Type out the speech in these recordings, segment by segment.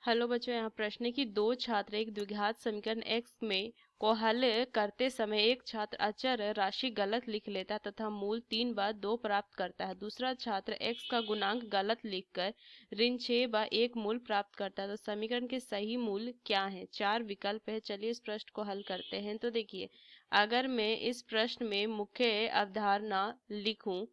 Hello बच्चों, यहाँ प्रश्न है कि दो छात्र एक द्विघात समीकरण x में को हल करते समय एक छात्र अचर राशि गलत लिख लेता है तथा मूल 3 बार 2 प्राप्त करता है। दूसरा छात्र x का गुणांक गलत लिखकर ऋण 6 बार 1 मूल प्राप्त करता है। तो समीकरण के सही मूल क्या है? 4 विकल्प है। चलिए इस प्रश्न को हल करते हैं। तो देखिए, अगर मैं इस प्रश्न में मुख्य अवधारणा लिखूं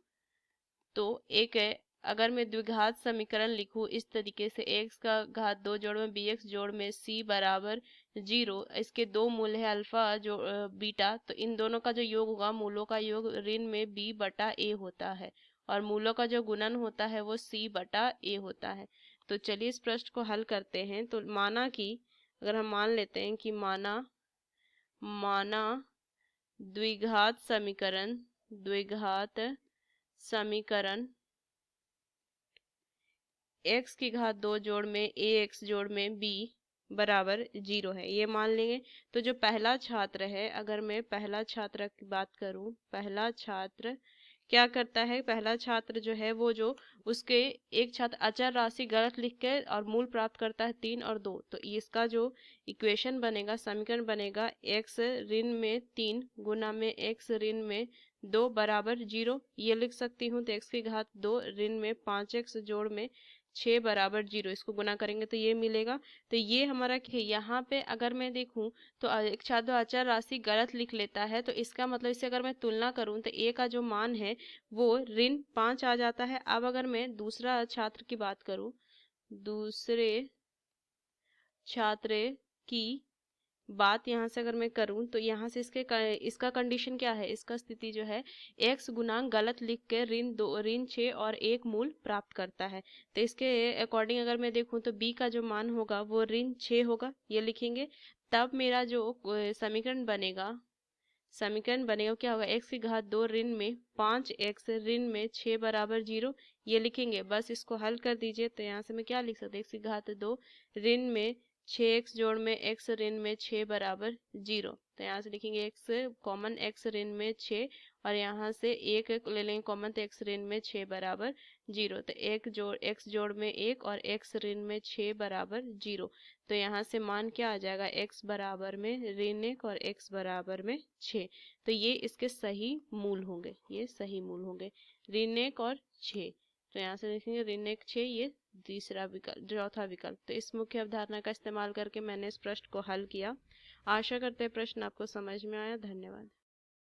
तो एक है, अगर मैं द्विघात समीकरण लिखूं इस तरीके से x का घात 2 जोड़ में bx जोड़ में c बराबर 0, इसके दो मूल है अल्फा जो बीटा, तो इन दोनों का जो योग होगा, मूलों का योग ऋण में b बटा a होता है और मूलों का जो गुणन होता है वो c बटा a होता है। तो चलिए इस प्रश्न को हल करते हैं। तो माना कि, अगर हम मान लेते हैं कि माना माना द्विघात समीकरण x की घात 2 जोड़ में ax जोड़ में b बराबर 0 है, ये मान लेंगे। तो जो पहला छात्र है, अगर मैं पहला छात्र की बात करूं, पहला छात्र क्या करता है? पहला छात्र जो है वो जो उसके एक छात्र अचर राशि गलत लिख के और मूल प्राप्त करता है 3 और 2। तो इसका जो इक्वेशन बनेगा, समीकरण बनेगा, x ऋण में 3 गुना में x ऋण में 2 बराबर 0, ये लिख सकती हूँ। तो x की घात 2 ऋण में 5x जोड़ में 6 बराबर 0, इसको गुना करेंगे तो ये मिलेगा। तो ये हमारा यहाँ पे अगर मैं देखूं तो एक छात्र अचर राशि गलत लिख लेता है, तो इसका मतलब इससे अगर मैं तुलना करूं तो a का जो मान है वो ऋण 5 आ जाता है। अब अगर मैं दूसरा छात्र की बात करूं, दूसरे छात्र की बात यहाँ से अगर मैं करूं तो यहाँ से इसका कंडीशन क्या है? इसका स्थिति जो है x गुणांक गलत लिख के ऋण 6 और 1 मूल प्राप्त करता है। तो इसके अकॉर्डिंग अगर मैं देखूं तो b का जो मान होगा वो ऋण 6 होगा, ये लिखेंगे। तब मेरा जो समीकरण बनेगा क्या होगा? x की घात 2 ऋण में 5x ऋण में 6 बराबर 0, ये लिखेंगे। बस इसको हल कर दीजिए। तो यहाँ से मैं क्या लिख सकते हैं? x की घात 2 ऋण में 6x जोड़ में x ऋण में 6 बराबर 0। तो यहाँ से लिखेंगे x कॉमन, x ऋण में 6 और यहाँ से एक ले लेंगे कॉमन, तो x ऋण में 6 बराबर 0। तो x जोड़ में 1 और x ऋण में 6 बराबर 0। तो यहाँ से मान क्या आ जाएगा? x बराबर में ऋण 1 और x बराबर में 6। तो ये इसके सही मूल होंगे, ये सही मूल होंगे, ऋण 1 और 6। तो यहाँ से लिखेंगे ऋण 1 6, ये तीसरा विकल्प, चौथा विकल्प। तो इस मुख्य अवधारणा का इस्तेमाल करके मैंने इस प्रश्न को हल किया। आशा करते हैं प्रश्न आपको समझ में आया। धन्यवाद।